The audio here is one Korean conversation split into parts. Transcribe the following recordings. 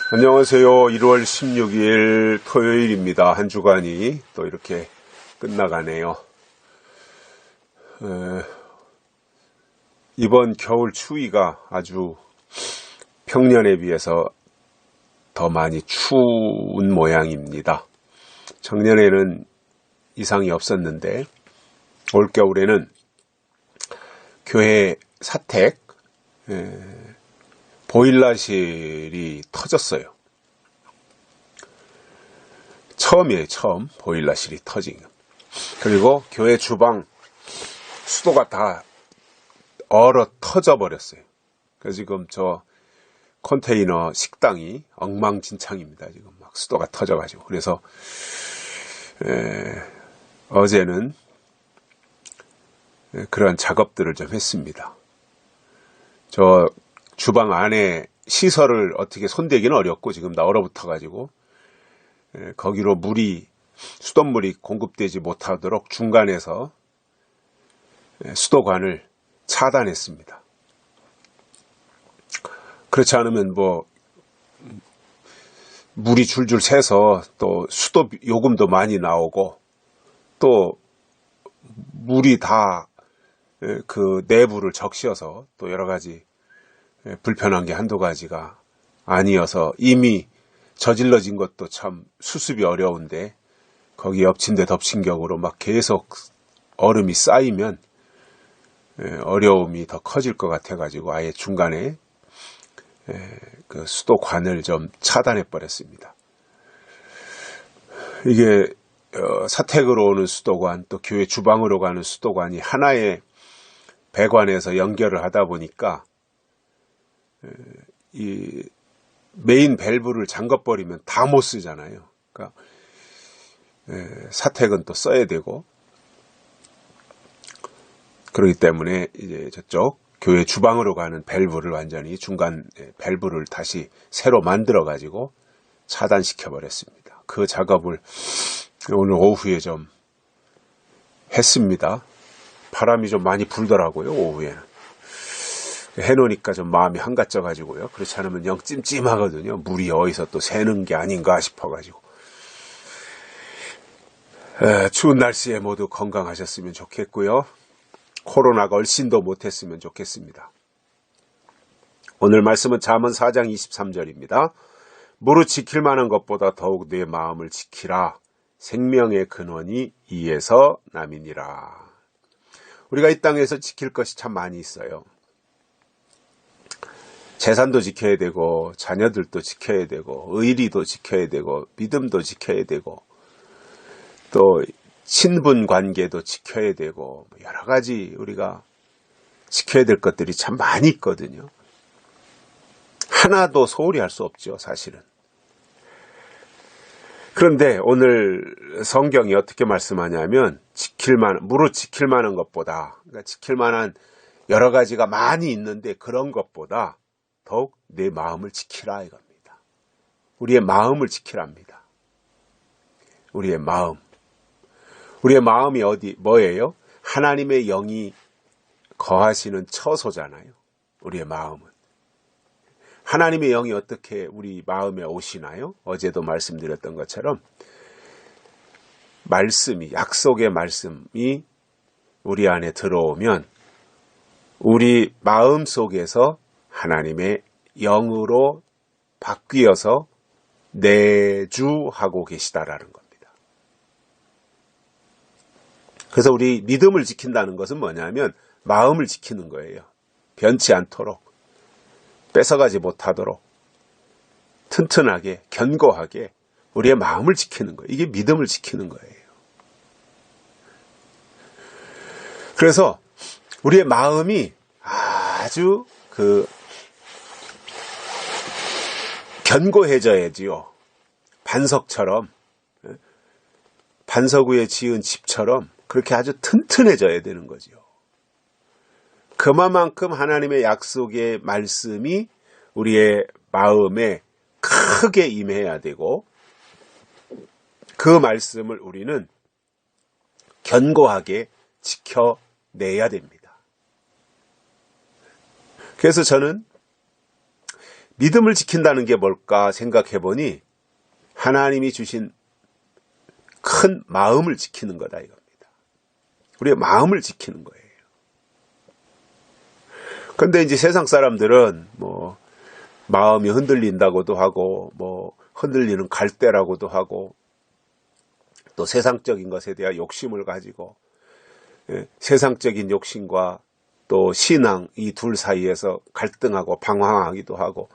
안녕하세요. 1월 16일 토요일입니다. 한 주간이 또 이렇게 끝나가네요. 이번 겨울 추위가 아주 평년에 비해서 더 많이 추운 모양입니다. 작년에는 이상이 없었는데 올겨울에는 교회 사택 보일러실이 터졌어요. 처음이에요. 처음 보일러실이 터진 거. 그리고 교회 주방 수도가 다 얼어 터져 버렸어요. 그래서 지금 저 컨테이너 식당이 엉망진창입니다. 지금 막 수도가 터져가지고. 그래서 어제는 그런 작업들을 좀 했습니다. 저 주방 안에 시설을 어떻게 손대기는 어렵고 지금 다 얼어붙어가지고 거기로 수돗물이 공급되지 못하도록 중간에서 수도관을 차단했습니다. 그렇지 않으면 물이 줄줄 새서 또 수도 요금도 많이 나오고 또 물이 다 그 내부를 적셔서 또 여러 가지 불편한 게 한두 가지가 아니어서 이미 저질러진 것도 참 수습이 어려운데 거기 엎친 데 덮친 격으로 막 계속 얼음이 쌓이면 어려움이 더 커질 것 같아가지고 아예 중간에 그 수도관을 좀 차단해 버렸습니다. 이게 사택으로 오는 수도관 또 교회 주방으로 가는 수도관이 하나의 배관에서 연결을 하다 보니까 이 메인 밸브를 잠궈버리면 다 못 쓰잖아요. 그러니까 사택은 또 써야 되고 그렇기 때문에 이제 저쪽 교회 주방으로 가는 밸브를 완전히 중간 밸브를 다시 새로 만들어 가지고 차단시켜 버렸습니다. 그 작업을 오늘 오후에 좀 했습니다. 바람이 좀 많이 불더라고요. 오후에는 해놓으니까 좀 마음이 한가져 가지고요. 그렇지 않으면 영 찜찜하거든요. 물이 어디서 또 새는 게 아닌가 싶어 가지고. 추운 날씨에 모두 건강하셨으면 좋겠고요. 코로나가 얼씬도 못했으면 좋겠습니다. 오늘 말씀은 잠언 4장 23절입니다. 무릇 지킬 만한 것보다 더욱 내 마음을 지키라. 생명의 근원이 이에서 남이니라. 우리가 이 땅에서 지킬 것이 참 많이 있어요. 재산도 지켜야 되고 자녀들도 지켜야 되고 의리도 지켜야 되고 믿음도 지켜야 되고 또 친분 관계도 지켜야 되고 여러 가지 우리가 지켜야 될 것들이 참 많이 있거든요. 하나도 소홀히 할 수 없죠, 사실은. 그런데 오늘 성경이 어떻게 말씀하냐면 무릇 지킬 만한 것보다, 그러니까 지킬 만한 여러 가지가 많이 있는데 그런 것보다 더욱 내 마음을 지키라 이겁니다. 우리의 마음을 지키랍니다. 우리의 마음. 우리의 마음이 뭐예요? 하나님의 영이 거하시는 처소잖아요. 우리의 마음은. 하나님의 영이 어떻게 우리 마음에 오시나요? 어제도 말씀드렸던 것처럼 약속의 말씀이 우리 안에 들어오면 우리 마음 속에서 하나님의 영으로 바뀌어서 내주하고 계시다라는 겁니다. 그래서 우리 믿음을 지킨다는 것은 뭐냐면 마음을 지키는 거예요. 변치 않도록, 뺏어가지 못하도록 튼튼하게, 견고하게 우리의 마음을 지키는 거예요. 이게 믿음을 지키는 거예요. 그래서 우리의 마음이 아주 견고해져야지요. 반석처럼, 반석 위에 지은 집처럼 그렇게 아주 튼튼해져야 되는 거죠. 그만큼 하나님의 약속의 말씀이 우리의 마음에 크게 임해야 되고 그 말씀을 우리는 견고하게 지켜내야 됩니다. 그래서 저는 믿음을 지킨다는 게 뭘까 생각해 보니 하나님이 주신 큰 마음을 지키는 거다 이겁니다. 우리의 마음을 지키는 거예요. 근데 이제 세상 사람들은 뭐 마음이 흔들린다고도 하고 뭐 흔들리는 갈대라고도 하고 또 세상적인 것에 대한 욕심을 가지고 세상적인 욕심과 또 신앙 이 둘 사이에서 갈등하고 방황하기도 하고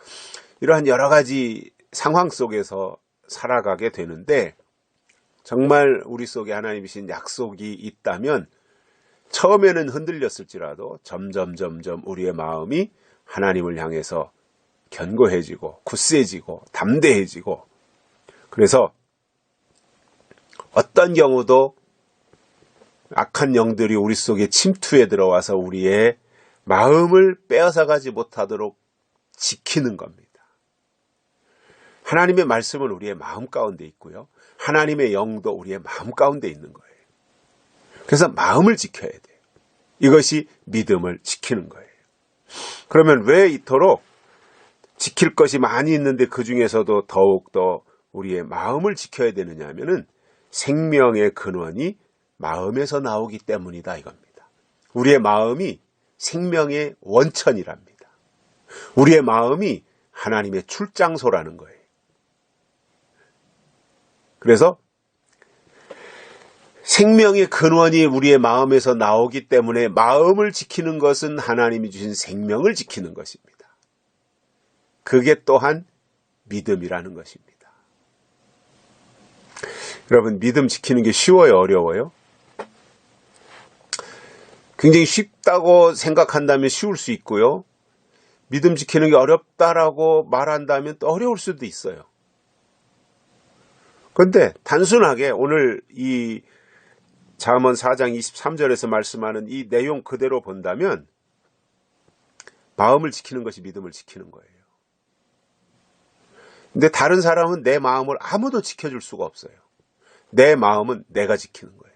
이러한 여러 가지 상황 속에서 살아가게 되는데 정말 우리 속에 하나님이 주신 약속이 있다면 처음에는 흔들렸을지라도 점점 우리의 마음이 하나님을 향해서 견고해지고 굳세지고 담대해지고 그래서 어떤 경우도 악한 영들이 우리 속에 침투해 들어와서 우리의 마음을 빼앗아가지 못하도록 지키는 겁니다. 하나님의 말씀은 우리의 마음 가운데 있고요. 하나님의 영도 우리의 마음 가운데 있는 거예요. 그래서 마음을 지켜야 돼요. 이것이 믿음을 지키는 거예요. 그러면 왜 이토록 지킬 것이 많이 있는데 그 중에서도 더욱더 우리의 마음을 지켜야 되느냐 하면은 생명의 근원이 마음에서 나오기 때문이다 이겁니다. 우리의 마음이 생명의 원천이랍니다. 우리의 마음이 하나님의 출장소라는 거예요. 그래서 생명의 근원이 우리의 마음에서 나오기 때문에 마음을 지키는 것은 하나님이 주신 생명을 지키는 것입니다. 그게 또한 믿음이라는 것입니다. 여러분, 믿음 지키는 게 쉬워요, 어려워요? 굉장히 쉽다고 생각한다면 쉬울 수 있고요. 믿음 지키는 게 어렵다라고 말한다면 또 어려울 수도 있어요. 그런데 단순하게 오늘 이 잠언 4장 23절에서 말씀하는 이 내용 그대로 본다면 마음을 지키는 것이 믿음을 지키는 거예요. 근데 다른 사람은 내 마음을 아무도 지켜줄 수가 없어요. 내 마음은 내가 지키는 거예요.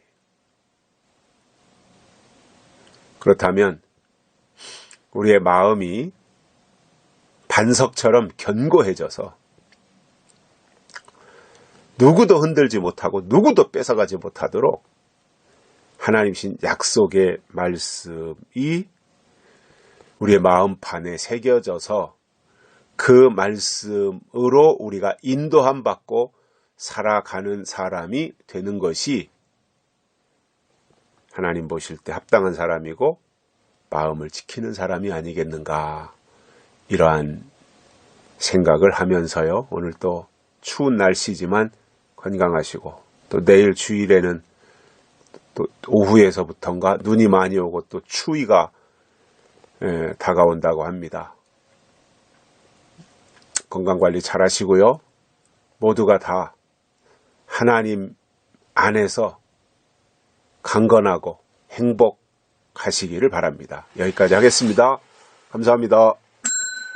그렇다면 우리의 마음이 반석처럼 견고해져서 누구도 흔들지 못하고 누구도 뺏어가지 못하도록 하나님이신 약속의 말씀이 우리의 마음판에 새겨져서 그 말씀으로 우리가 인도함 받고 살아가는 사람이 되는 것이 하나님 보실 때 합당한 사람이고 마음을 지키는 사람이 아니겠는가, 이러한 생각을 하면서요. 오늘 또 추운 날씨지만 건강하시고, 또 내일 주일에는 또 오후에서부터인가 눈이 많이 오고 또 추위가 다가온다고 합니다. 건강관리 잘 하시고요. 모두가 다 하나님 안에서 강건하고 행복하시기를 바랍니다. 여기까지 하겠습니다. 감사합니다.